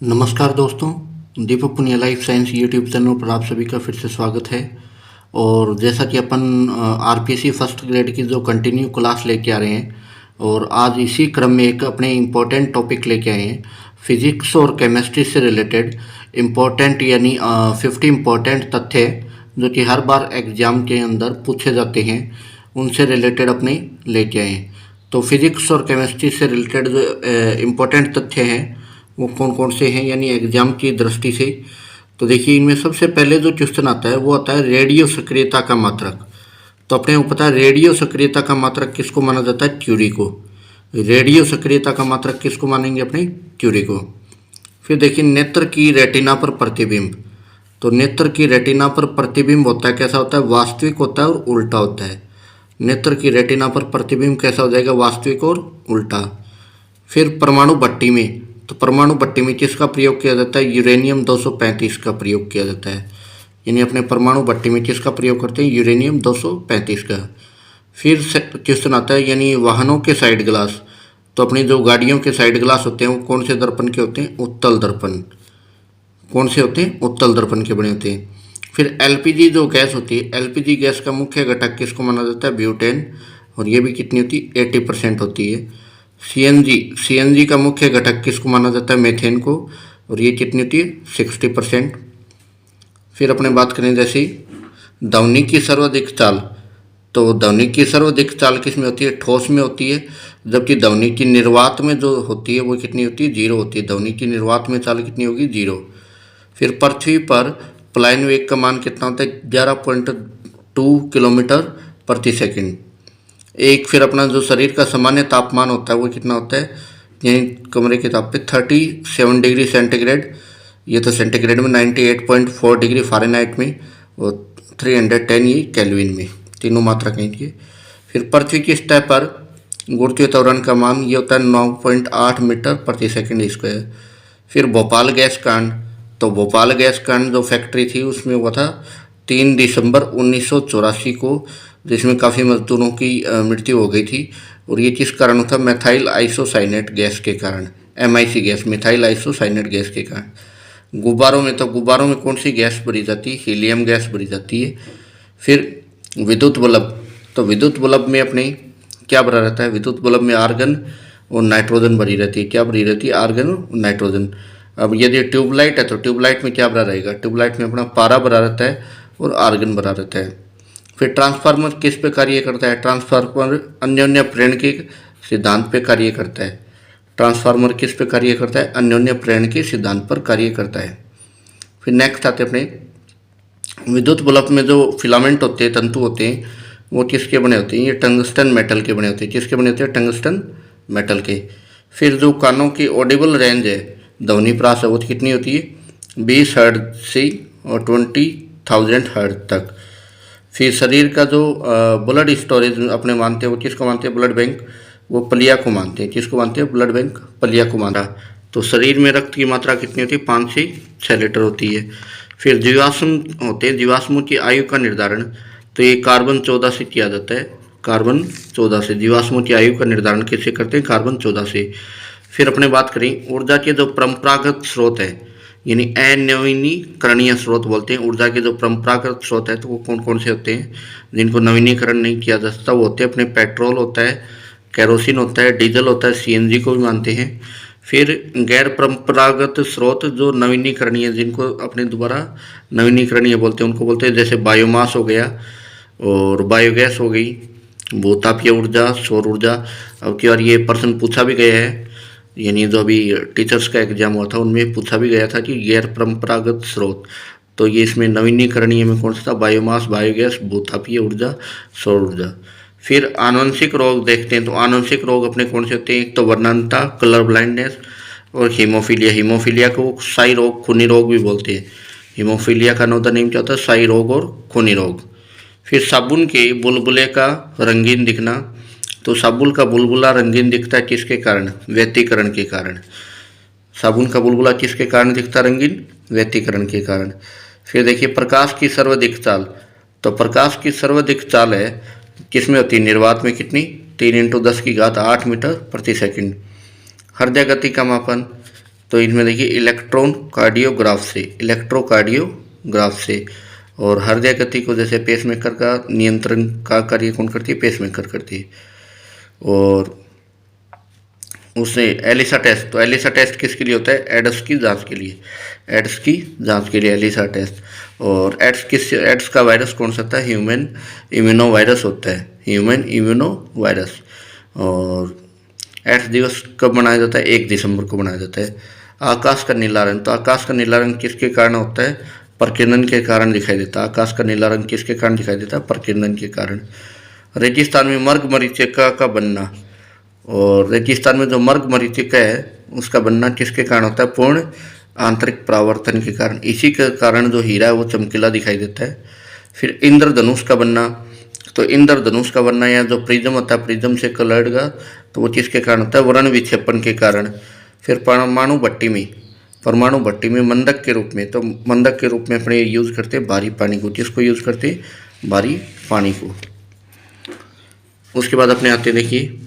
नमस्कार दोस्तों, Deepak Punia life science YouTube channel पर आप सभी का फिर से स्वागत है। और जैसा कि अपन आरपीसी फर्स्ट ग्रेड की जो कंटिन्यू क्लास लेके आ रहे हैं, और आज इसी क्रम में एक अपने इम्पोर्टेंट टॉपिक लेके आए हैं, फिजिक्स और केमिस्ट्री से रिलेटेड इम्पोर्टेंट यानी 50 इम्पोर्टेंट तथ्य जो कि हर बार एग्जाम के अंदर पूछे जाते हैं, उनसे रिलेटेड अपने लेके आए हैं। तो फिजिक्स और केमिस्ट्री से रिलेटेड जो इम्पोर्टेंट तथ्य हैं वो कौन कौन से हैं यानी एग्जाम की दृष्टि से। तो देखिए, इनमें सबसे पहले जो क्वेश्चन आता है वो आता है रेडियो सक्रियता का मात्रक। तो अपने को पता है रेडियो सक्रियता का मात्रक किसको माना जाता है? क्यूरी को। रेडियो सक्रियता का मात्रक किसको मानेंगे? अपने क्यूरी को। फिर देखिए, नेत्र की रेटिना पर प्रतिबिंब। तो नेत्र की रेटिना पर प्रतिबिंब होता है, कैसा होता है? वास्तविक होता है और उल्टा होता है। नेत्र की रेटिना पर प्रतिबिंब कैसा हो जाएगा? वास्तविक और उल्टा। फिर परमाणु भट्टी में, तो परमाणु भट्टी में किसका प्रयोग किया जाता है? यूरेनियम 235 का प्रयोग किया जाता है। यानी अपने परमाणु भट्टी में किसका प्रयोग करते हैं? यूरेनियम 235 का। फिर क्वेश्चन आता है यानी वाहनों के साइड ग्लास। तो अपनी जो गाड़ियों के साइड ग्लास होते हैं वो कौन से दर्पण के होते हैं? उत्तल दर्पण। कौन से होते हैं? उत्तल दर्पण के बने होते हैं। फिर एलपीजी जो गैस होती है, एलपीजी गैस का मुख्य घटक किसको माना जाता है? ब्यूटेन। और ये भी कितनी होती है? 80% होती है। सीएनजी का मुख्य घटक किसको माना जाता है? मेथेन को। और ये कितनी होती है? 60%। फिर अपने बात करें जैसे ध्वनि की सर्वाधिक चाल। तो ध्वनि की सर्वाधिक चाल किस में होती है? ठोस में होती है। जबकि ध्वनि की निर्वात में जो होती है वो कितनी होती है? 0 होती है। ध्वनि की निर्वात में चाल कितनी होगी? 0। फिर पृथ्वी पर पलायन वेग का मान कितना होता है? 11.2 किलोमीटर प्रति सेकंड। एक फिर अपना जो शरीर का सामान्य तापमान होता है वो कितना होता है? यहीं कमरे के ताप पे 37 डिग्री सेंटीग्रेड। ये तो सेंटीग्रेड में, 98.4 डिग्री फ़ारेनहाइट में, और 310 ये केल्विन में, तीनों मात्रा कहीं की। फिर पृथ्वी की सतह पर गुरुत्वीय त्वरण का मान ये होता है 9.8 मीटर प्रति सेकंड स्क्वायर। फिर भोपाल गैस कांड। तो भोपाल गैस कांड जो फैक्ट्री थी उसमें हुआ था 3 दिसंबर 1984 को, जिसमें काफ़ी मजदूरों की मृत्यु हो गई थी। और ये किस कारण था? मेथाइल आइसोसाइनेट गैस के कारण, MIC gas, methyl isocyanate gas के कारण। गुब्बारों में, तो गुब्बारों में कौन सी गैस भरी जाती है? हीलियम गैस भरी जाती है। फिर विद्युत बल्ब। तो विद्युत बल्ब में अपने क्या भरा रहता है? विद्युत बल्ब में आर्गन और नाइट्रोजन भरी रहती है। क्या भरी रहती है? आर्गन और नाइट्रोजन। अब यदि ट्यूबलाइट है तो ट्यूबलाइट में क्या भरा रहेगा? ट्यूबलाइट में अपना पारा भरा रहता है और आर्गन भरा रहता है। फिर ट्रांसफार्मर किस पे कार्य करता है? ट्रांसफार्मर अन्योन्य प्रेरण के सिद्धांत पे कार्य करता है। ट्रांसफार्मर किस पे कार्य करता है? अन्योन्य प्रेरण के सिद्धांत पर कार्य करता है। फिर नेक्स्ट आते अपने विद्युत बल्ब में जो फिलामेंट होते हैं, तंतु होते हैं, वो किसके बने होते हैं? ये टंगस्टन मेटल के बने होते हैं। किसके बने होते हैं? टंगस्टन मेटल के। फिर जो कानों की ऑडिबल रेंज है, ध्वनि प्रास है, वो कितनी होती है? 20 हर्ट्ज से और 20,000 हर्ट्ज तक। फिर शरीर का जो ब्लड स्टोरेज अपने मानते हैं वो किसको मानते हैं? Blood bank. वो पलिया को मानते हैं। किसको मानते हैं? ब्लड बैंक पलिया को माना। तो शरीर में रक्त की मात्रा कितनी होती है? 5 से 6 लीटर होती है। फिर जीवाश्म होते हैं, जीवाश्मों की आयु का निर्धारण तो ये कार्बन 14 से किया जाता है। कार्बन 14 से जीवाश्मों की आयु का निर्धारण किससे करते हैं? कार्बन 14 से। फिर अपने बात करें ऊर्जा के जो परंपरागत स्रोत है, यानी अनवीनीकरणीय स्रोत बोलते हैं। ऊर्जा के जो परंपरागत स्रोत है तो वो कौन कौन से होते हैं जिनको नवीनीकरण नहीं किया जा सकता? वो होते हैं अपने पेट्रोल होता है, केरोसिन होता है, डीजल होता है, CNG को भी मानते हैं। फिर गैर परंपरागत स्रोत जो नवीनीकरणीय, जिनको अपने दोबारा नवीनीकरणीय बोलते हैं, उनको बोलते हैं जैसे बायोमास हो गया और बायोगैस हो गई, भूतापीय ऊर्जा, सौर ऊर्जा। अब की बार ये प्रश्न पूछा भी गया है, यानी जो अभी टीचर्स का एग्जाम हुआ था उनमें पूछा भी गया था कि गैर परंपरागत स्रोत, तो ये इसमें नवीनीकरणीय में कौन सा था? बायोमास, बायोगैस, भूतापीय ऊर्जा, सौर ऊर्जा। फिर आनुवंशिक रोग देखते हैं। तो आनुवंशिक रोग अपने कौन से होते हैं? एक तो वर्णनता, कलर ब्लाइंडनेस, और हीमोफीलिया। हीमोफीलिया को साई रोग, खूनी रोग भी बोलते हैं। हीमोफीलिया का अनदर नेम क्या होता है? साई रोग और खूनी रोग। फिर साबुन के बुलबुले का रंगीन दिखना। तो साबुन का बुलबुला रंगीन दिखता है किसके कारण? व्यतिकरण के कारण। साबुन का बुलबुला किसके कारण दिखता रंगीन? व्यतिकरण के कारण। फिर देखिए प्रकाश की सर्वाधिक चाल। तो प्रकाश की सर्वाधिक चाल है किसमें होती है? निर्वात में कितनी? 3 × 10⁸ मीटर प्रति सेकंड। हृदय गति का मापन। तो इनमें देखिए इलेक्ट्रोकार्डियोग्राफ से। और हृदय गति को जैसे पेसमेकर का नियंत्रण का कार्य कौन करती है, पेसमेकर करती है। और उसने एलिसा टेस्ट, तो एलिसा टेस्ट किसके लिए होता है, एड्स की जांच के लिए, एड्स की जांच के लिए एलिसा टेस्ट। और एड्स का वायरस कौन सा होता है, ह्यूमन इम्यूनो वायरस होता है, ह्यूमन इम्यूनो वायरस। और एड्स दिवस कब मनाया जाता है, 1 दिसंबर को मनाया जाता है। आकाश का नीला रंग, तो आकाश का नीला रंग किसके कारण होता है, प्रकीर्णन के कारण दिखाई देता है। आकाश का नीला रंग किसके कारण दिखाई देता है, प्रकीर्णन के कारण। रेगिस्तान में मर्ग मरीचिका का बनना, और रेगिस्तान में जो मर्ग मरीचिका है उसका बनना किसके कारण होता है, पूर्ण आंतरिक परावर्तन के कारण। इसी के कारण जो हीरा है वो चमकीला दिखाई देता है। फिर इंद्रधनुष का बनना, तो इंद्रधनुष का बनना या जो प्रिज्म होता है, प्रिज्म से कलर्ड का, तो वो किसके कारण होता है, वर्ण विक्षेपण के कारण। फिर परमाणु भट्टी में मंदक के रूप में, तो मंदक के रूप में अपने यूज करते हैं भारी पानी को। किसको यूज करते हैं, भारी पानी को। उसके बाद अपने आते देखिए,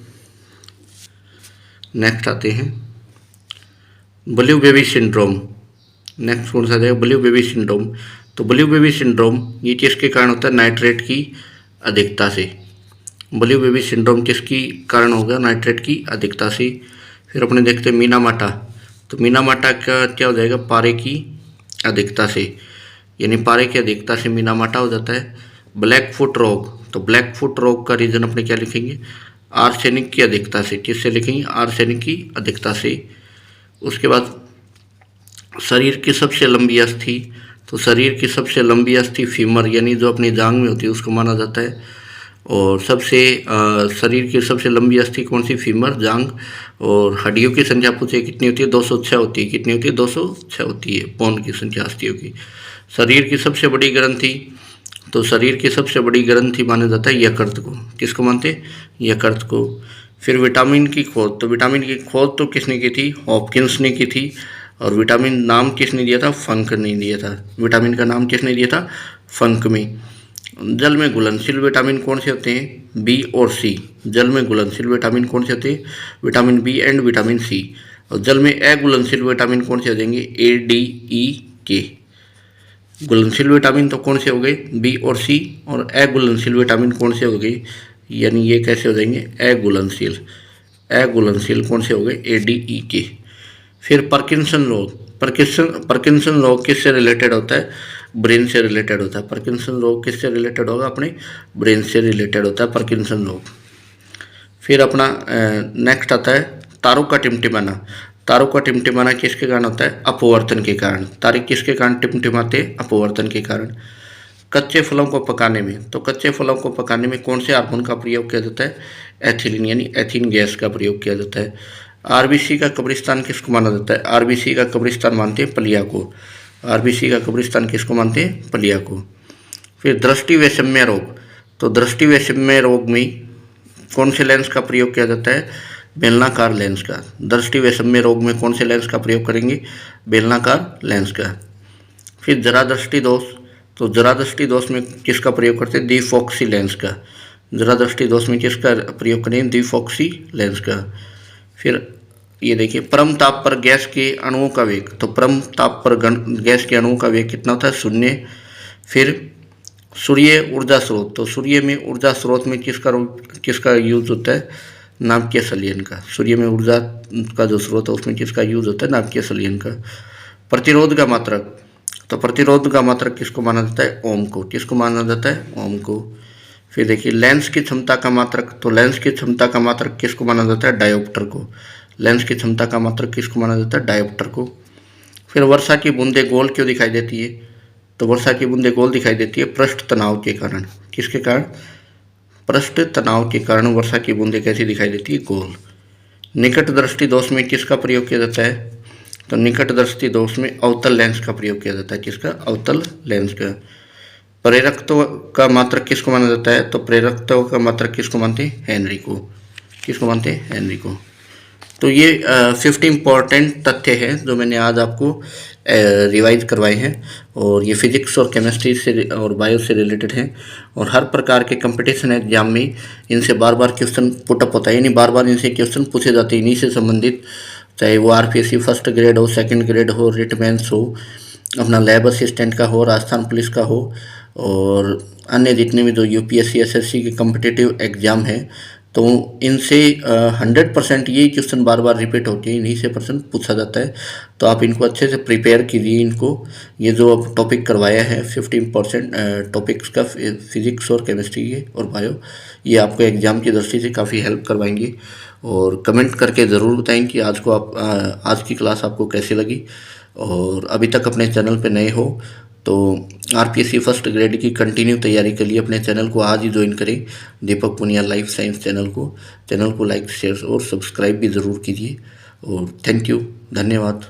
नेक्स्ट आते हैं ब्लू बेबी सिंड्रोम। नेक्स्ट कौन सा है, ब्लू बेबी सिंड्रोम। तो ब्लू बेबी सिंड्रोम ये किसके कारण होता है, नाइट्रेट की अधिकता से। ब्लू बेबी सिंड्रोम किसकी कारण होगा, नाइट्रेट की अधिकता से। फिर अपने देखते हैं मीनामाटा, तो मीनामाटा का क्या हो जाएगा, पारे की अधिकता से, यानी पारे की अधिकता से मीनामाटा हो जाता है। ब्लैक फुट रोग, तो ब्लैक फुट रोग का रीजन अपने क्या लिखेंगे, आर्सेनिक की अधिकता से। किससे लिखेंगे, आर्सेनिक की अधिकता से। उसके बाद शरीर की सबसे लंबी अस्थि, तो शरीर की सबसे लंबी अस्थि फीमर, यानी जो अपनी जांघ में होती है उसको माना जाता है। और शरीर की सबसे लंबी अस्थि कौन सी, फीमर, जांघ। और हड्डियों की संख्या पूछे कितनी होती है, 206 होती है। कितनी होती है, 206 होती है बोन की संख्या अസ്ഥियों की। शरीर की सबसे बड़ी ग्रंथि, तो शरीर की सबसे बड़ी ग्रंथि माना जाता है यकृत को। किसको मानते हैं, यकृत को। फिर विटामिन की खोज, तो विटामिन की खोज तो किसने की थी, हॉपकिंस ने की थी। और विटामिन नाम किसने दिया था, फंक ने दिया था। विटामिन का नाम किसने दिया था, फंक में। जल में घुलनशील विटामिन कौन से होते हैं, बी और सी। जल में घुलनशील विटामिन कौन से होते हैं, vitamin B and vitamin C. और जल में अघुलनशील विटामिन कौन से हो जाएंगे, ए, डी, ई, के। घुलनशील विटामिन तो कौन से हो गए, बी और सी। और अघुलनशील विटामिन कौन से हो गए, यानी ये कैसे हो जाएंगे, अघुलनशील। अघुलनशील कौन से हो गए, ए, डी, ई, के। फिर पार्किंसन रोग, पार्किंसन रोग किससे रिलेटेड होता है, ब्रेन से रिलेटेड होता है। पार्किंसन रोग किससे रिलेटेड होगा, अपने ब्रेन से रिलेटेड होता है पार्किंसन रोग। फिर अपना नेक्स्ट आता है तारों का टिमटिमाना। तारों का टिमटिमाना किसके कारण होता है, अपवर्तन के कारण। तारे किसके कारण टिमटिमाते, अपवर्तन के कारण। कच्चे फलों को पकाने में, तो कच्चे फलों को पकाने में कौन से हार्मोन का प्रयोग किया जाता है, एथिलीन, यानी एथीन गैस का प्रयोग किया जाता है। आरबीसी का कब्रिस्तान किसको माना जाता है, आरबीसी का कब्रिस्तान मानते हैं पलिया को। आरबीसी का कब्रिस्तान किसको मानते हैं, पलिया को। फिर दृष्टि वैषम्य रोग, तो दृष्टि वैषम्य रोग में कौन से लेंस का प्रयोग किया जाता है, बेलनाकार लेंस का। दृष्टि वैषम्य रोग में कौन से लेंस का प्रयोग करेंगे, बेलनाकार लेंस का। फिर जरा दृष्टि दोष, तो जरा दृष्टि दोष में किसका प्रयोग करते हैं, द्विफोक्सी लेंस का। जरा दृष्टि दोष में किसका प्रयोग करेंगे, द्विफोक्सी लेंस का। फिर ये देखिए परम ताप पर गैस के अणुओं का वेग, तो परम ताप पर गैस के अणुओं का वेग कितना होता है, 0। फिर सूर्य ऊर्जा स्रोत, तो सूर्य में ऊर्जा स्रोत में किसका यूज होता है, नाभिकीय संलयन का। सूर्य में ऊर्जा का जो स्रोत है उसमें किसका यूज होता है, नाभिकीय संलयन का। प्रतिरोध का मात्रक, तो प्रतिरोध का मात्रक किसको माना जाता है, ओम को। किसको माना जाता है, ओम को। फिर देखिए लेंस की क्षमता का मात्रक, तो लेंस की क्षमता का मात्रक किसको माना जाता है, डायोप्टर को। लेंस की क्षमता का मात्रक किसको माना जाता है, डायोप्टर को। फिर वर्षा की बूंदें गोल क्यों दिखाई देती है, तो वर्षा की बूंदें गोल दिखाई देती है पृष्ठ तनाव के कारण। किसके कारण, पृष्ठ तनाव के कारण वर्षा की बूंदें कैसी दिखाई देती है, गोल। निकट दृष्टि दोष में किसका प्रयोग किया जाता है, तो निकट दृष्टि दोष में अवतल लेंस का प्रयोग किया जाता है। किसका, अवतल लेंस का। प्रेरकत्व का मात्रक किसको माना जाता है, तो प्रेरकत्व का मात्रक किसको मानते हैं, हेनरी को। किसको मानते हैं, हेनरी को। तो ये 50 इंपॉर्टेंट तथ्य हैं जो मैंने आज आपको रिवाइज करवाए हैं। और ये फिजिक्स और केमिस्ट्री से और बायो से रिलेटेड हैं। और हर प्रकार के कंपटीशन एग्जाम में इनसे बार बार क्वेश्चन पुटअप होता है, यानी बार बार इनसे क्वेश्चन पूछे जाते हैं इन्हीं से संबंधित। चाहे वो आरपीएससी फर्स्ट ग्रेड हो, सेकंड ग्रेड हो, रिटमेंस हो, अपना लैब असिस्टेंट का हो, राजस्थान पुलिस का हो, और अन्य जितने भी जो यूपीएससी एसएससी के कम्पिटिटिव एग्ज़ाम हैं, तो इनसे 100% यही क्वेश्चन बार बार रिपीट होते हैं, इन्हीं से प्रश्न पूछा जाता है। तो आप इनको अच्छे से प्रिपेयर कीजिए। इनको ये जो अब टॉपिक करवाया है 15% टॉपिक्स का, फिजिक्स और केमिस्ट्री के और बायो, ये आपको एग्ज़ाम की दृष्टि से काफ़ी हेल्प करवाएंगे। और कमेंट करके ज़रूर बताएं कि आज की क्लास आपको कैसी लगी। और अभी तक अपने चैनल पे नए हो तो आरपीएससी फर्स्ट ग्रेड की कंटिन्यू तैयारी के लिए अपने चैनल को आज ही ज्वाइन करें, दीपक पुनिया लाइफ साइंस चैनल को लाइक शेयर और सब्सक्राइब भी ज़रूर कीजिए। और थैंक यू, धन्यवाद।